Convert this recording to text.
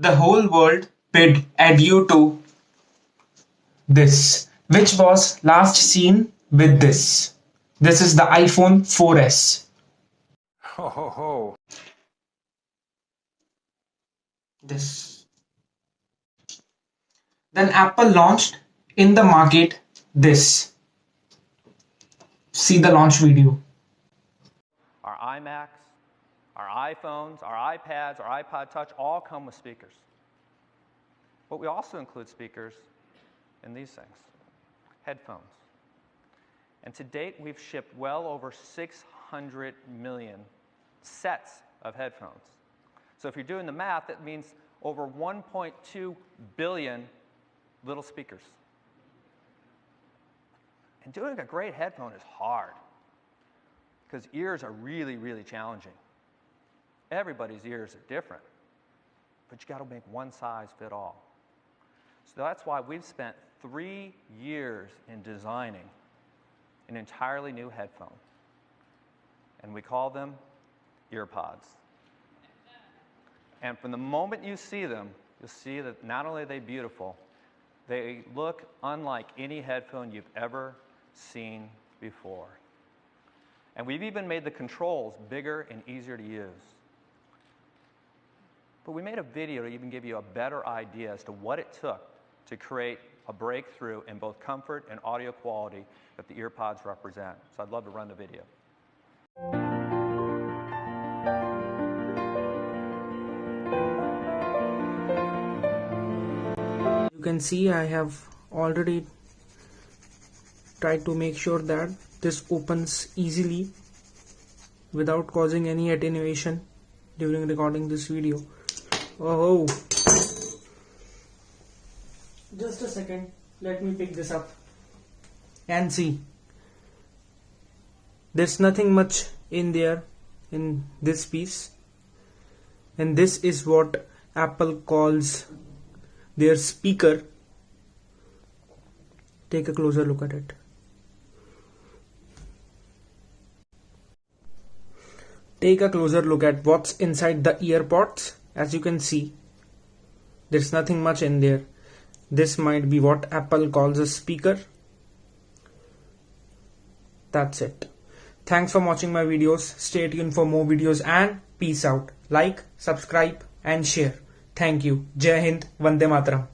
The whole world bid adieu to this, which was last seen with this. This is the iPhone 4S. Ho ho ho. This. Then Apple launched in the market this. See the launch video. Our iMacs, our iPhones, our iPads, our iPod Touch all come with speakers. But we also include speakers in these things, headphones. And to date, we've shipped well over 600 million sets of headphones. So if you're doing the math, that means over 1.2 billion little speakers. And doing a great headphone is hard, because ears are really, really challenging. Everybody's ears are different, but you got to make one size fit all. So that's why we've spent 3 years in designing an entirely new headphone, and we call them EarPods. And from the moment you see them, you'll see that not only are they beautiful, they look unlike any headphone you've ever seen before. And we've even made the controls bigger and easier to use. But we made a video to even give you a better idea as to what it took to create a breakthrough in both comfort and audio quality that the EarPods represent. So I'd love to run the video. You can see I have already tried to make sure that this opens easily without causing any attenuation during recording this video. Oh, just a second, let me pick this up and see. There's nothing much in there in this piece, and this is what Apple calls their speaker. Take a closer look at it. Take a closer look at what's inside the EarPods. As you can see, there's nothing much in there. This might be what Apple calls a speaker. That's it. Thanks for watching my videos. Stay tuned for more videos and peace out. Like, subscribe and share. Thank you. Jai Hind, Vande Mataram.